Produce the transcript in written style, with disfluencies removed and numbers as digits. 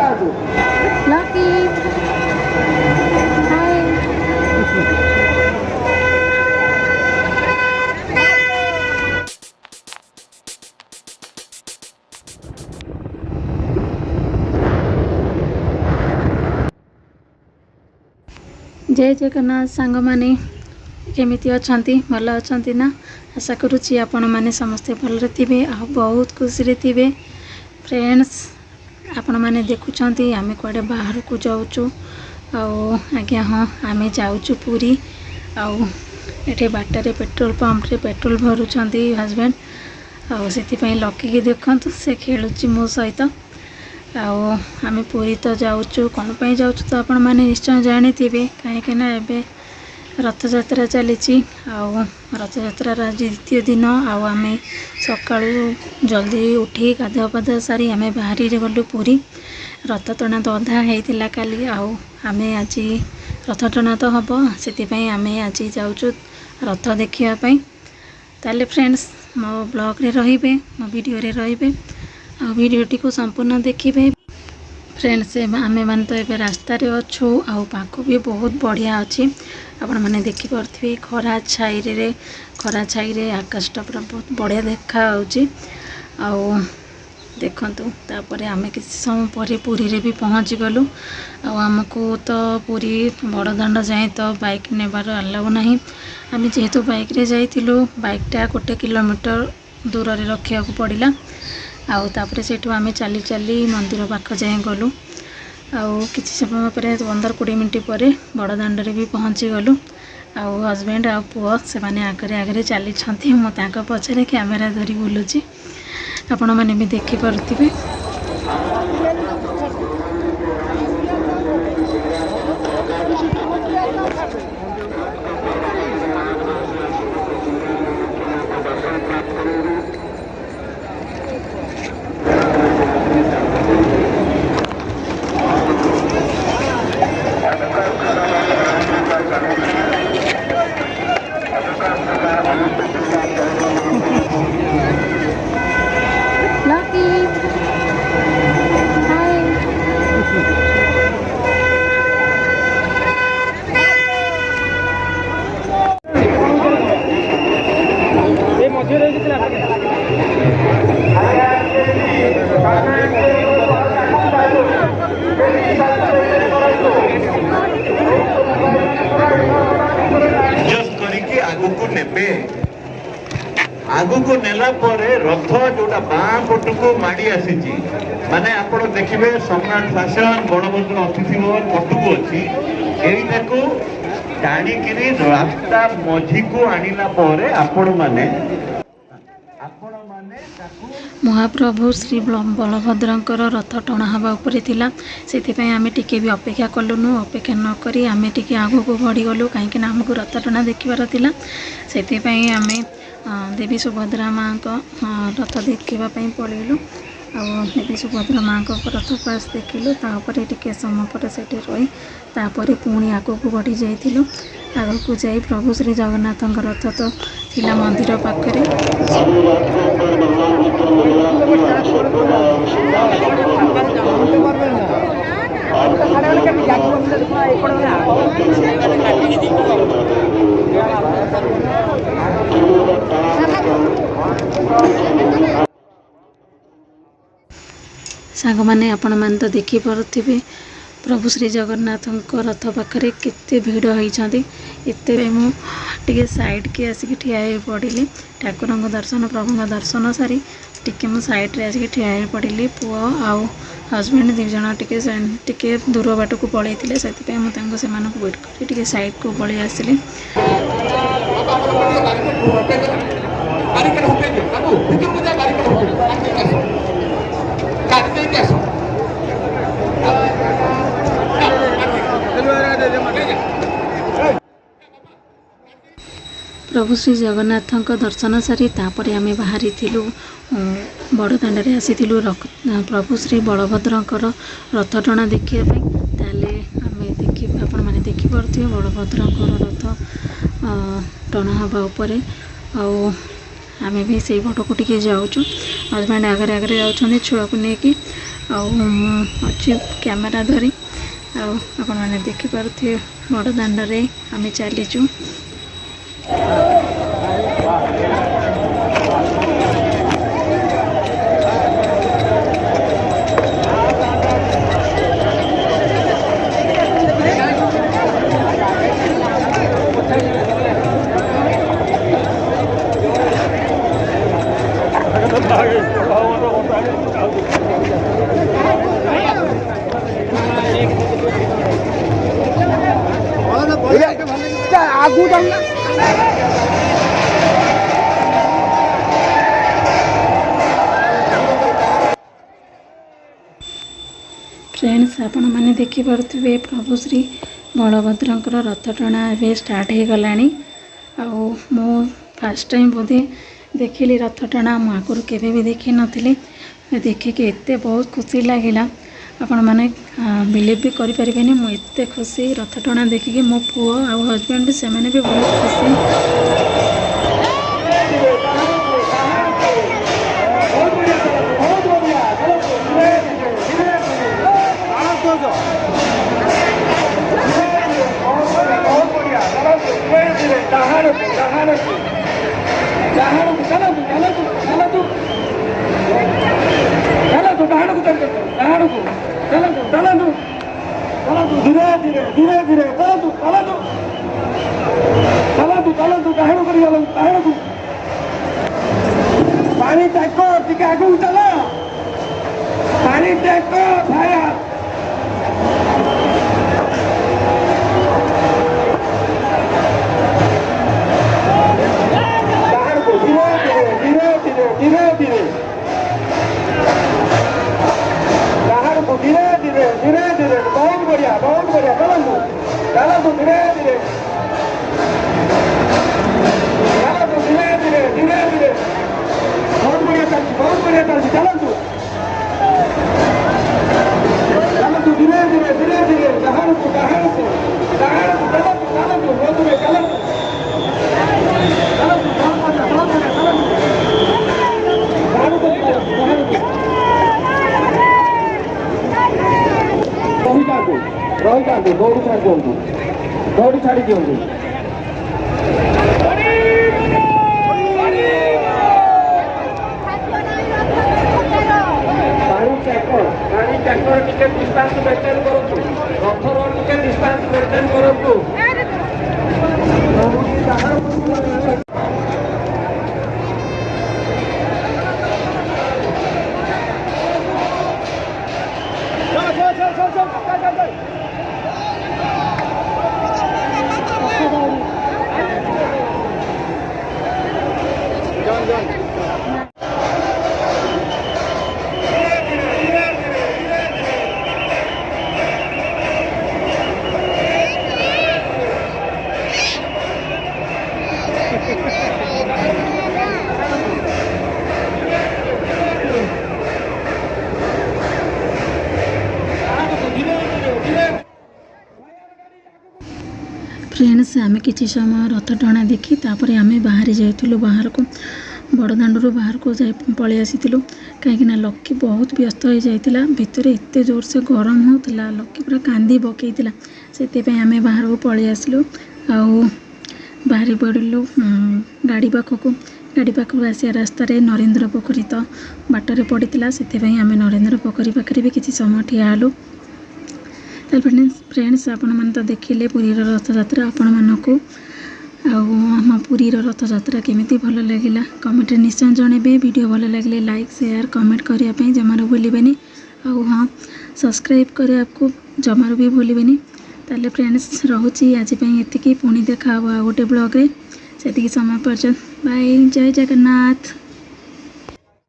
Lucky. Hi. जय जगन्नाथ सांग माने केमिति अछंती भल अछंती ना आशा करुच्ची आपण मैंने समस्ते भल थे आ बहुत खुशी थे फ्रेंड्स आपण मैंने देखुंट आम कड़े बाहर को जाऊँ आज्ञा हाँ आम जाऊँ पुरी आठे बाटर पेट्रोल पंप रे पेट्रोल भरुंच हजबैंड आपाई लकी की देखु से खेलुची मो सहित आम पुरी तो जाऊँ कौन पर जाऊँ तो आपण मैंने निश्चय जानी कहीं एबे रथ यात्रा चली रथ यात्रार आज द्वितीय दिन आम सका जल्दी उठी गाधुआ पाधुआ सारी आम बाहरी गलु पुरी रथ टଣା तो अधा होता काली आम आज रथ टଣା तो हम से आम आज जाऊँ रथ देखापी ताले फ्रेंड्स मो ब्लॉग रे रहिबे मो वीडियो रे रहिबे आ वीडियोटी को संपूर्ण देखिए फ्रेंड्स आमे मान तो ये रास्तार अच्छु आ पाख भी बहुत बढ़िया अच्छी आपण मैंने देखिपे खरा छाई रे आकाशटा पूरा बहुत बढ़िया देखा देखंतु तापर आमे किसी समय पर पुरी रे भी पहुँची गलु आमको तो पुरी बड़दाण्ड जाए तो बाइक नेबार अलाउ नहीं आम जेहेतु बाइक रे जाइथिलु बाइकटा 1 किलोमीटर दूर रे रखिया को पड़िला तापर सेठू आम चली चली मंदिर पाख जाए गलु किसी समय पर 15-20 मिनट पर बड़दाण्ड भी पहुँची गलु हजबैंड आ पुओ से माने आगे आगे चली मो पछरे कैमेरा धरी बुलूची आपण मैंने भी देखी पारुथिबे आगु को नेला परे रथ जोटा बाँ पट को माड़ी आसी माने आपण देखिबे सम्राट फैशन बड़भद्र अतिथि भवन पटकू अच्छी एटा को टाणिकी रास्ता मझी को आनिला परे आपण माने महाप्रभु श्री बलभद्रंकर रथ टणा हवा उपरे थिला सेथिपई आमे टिके भी अपेक्षा कलुनु अपेक्षा न करी आमे टिके आगु को बढ़ी गलु कहीं आमको रथ टणा देखिबार थिला सेथिपई आमे देवी सुभद्रा माँ को रथ देखापी पलैलु देवी सुभद्रा माँ को रथ पास देखिलु तापर टिके समय पर से रही तापर पुणी आग को बढ़ी जाइलु आग को जाई प्रभु श्री जगन्नाथ रथ तो थिला मंदिर पाखरे सांग माने आपण मान तो देखी पारुथिबे प्रभु श्री जगन्नाथ रथ पाखरे केते भीड़ होइछांती एते मु टिके साइड के आसिक ठिया पड़िली ठाकुर दर्शन प्रभु दर्शन सारी टिके मु साइड रे आसिक ठिया पड़िली पुओ आउ हजबैंड दु जण टिके दूर बाट को पळैथिले सेति मु तांको से मानको वेट करी टिके साइड को पळै आसिली प्रभु श्री जगन्नाथ दर्शन सारी तापर आम बाहरी थिलु बड़दाण्ड रे आसीथिलु प्रभु श्री बलभद्रंकर रथ टଣା देखिया ताले आम देखि आपण माने देखि परथिबे बलभद्रंकर रथ टଣା हवा उपरे आम भी से पट को टिके जाऊँ हजबैंड आगे आगे जाऊँ छुआ को लेकिन अच्छी कैमेरा धरी आपण मैंने देखिपे बड़ दाण्ड आम चलीचु। आगू जाऊंगा फ्रेंड्स आपण मैंने देखिपे प्रभु श्री बलभद्र रथ टଣା ए स्टार्ट हो गलानी। मु फास्ट टाइम बोधे देखिली रथ टଣା मु आगुरी केवे भी देखी नथिली। देखिके एते बहुत खुशी लगिला आपण मैंने बिलीव भी करें मु एते खुशी रथ टଣା देखिके मो पुओ आ हजबैंड भी से मैंने भी बहुत खुशी। धीरे धीरे धीरे धीरे चलतु चलतु चलतु चलतु डाहाण कर डाहाण को पानी टैक टिके आगू चल पानी टैक भाया डाहाण को धीरे धीरे धीरे धीरे धीरे डाहाण को धीरे धीरे धीरे धीरे बहुत बढ़िया चलतु चलतु धीरे धीरे चलतु धीरे धीरे धीरे धीरे बहुत बढ़िया चलती चलतु चलतु धीरे धीरे धीरे धीरे डाहाण को चलतु चलतु बहुत बढ़िया चलतु चलतु बहुत बढ़िया ରହିଯାଆନ୍ତୁ ଦୌଡ଼ି ଛାଡ଼ି ଦିଅନ୍ତୁ ପାଣି ଟ୍ୟାଙ୍କର ଟିକେ ଡିଷ୍ଟାନ୍ସ ମେଣ୍ଟେନ୍ କରନ୍ତୁ ରଥର ଟିକେ ଡିଷ୍ଟାନ୍ସ ମେଣ୍ଟେନ୍ କରନ୍ତୁ। फ्रेंड्स आम कि समय रथ टଣା देखी तापर आम बाहरी जाइलु बाहर को बड़दाण्डु बाहर को पलि आसी कहीं लक्की बहुत व्यस्त हो जाता भितर एत जोर से गरम होता लक्की पूरा कांदी पकईला से आम बाहर को पलि आसलु बाहरी पड़लु गाड़ी पाखक आसिया रास्तार नरेंद्र पोखरी तो बाटर पड़ता से आम नरेंद्र पोखरी पाखे भी किसी समय ठिया हेलु। फ्रेंड्स आपण मैंने तो देखिले पुरी रथ यात्रा आपण मानक आम पुरी रथ यात्रा केमिति भल लगिला कमेंट निश्चय जनइबे। वीडियो भल लगे लाइक शेयर कमेंट करने जमारू भूलें हाँ सब्सक्राइब करे आपको जमारू भी भूलें। ताले फ्रेंड्स रोची आज ये पुणी देखा गोटे ब्लॉग रे से समय पर्यंत बाय जय जगन्नाथ।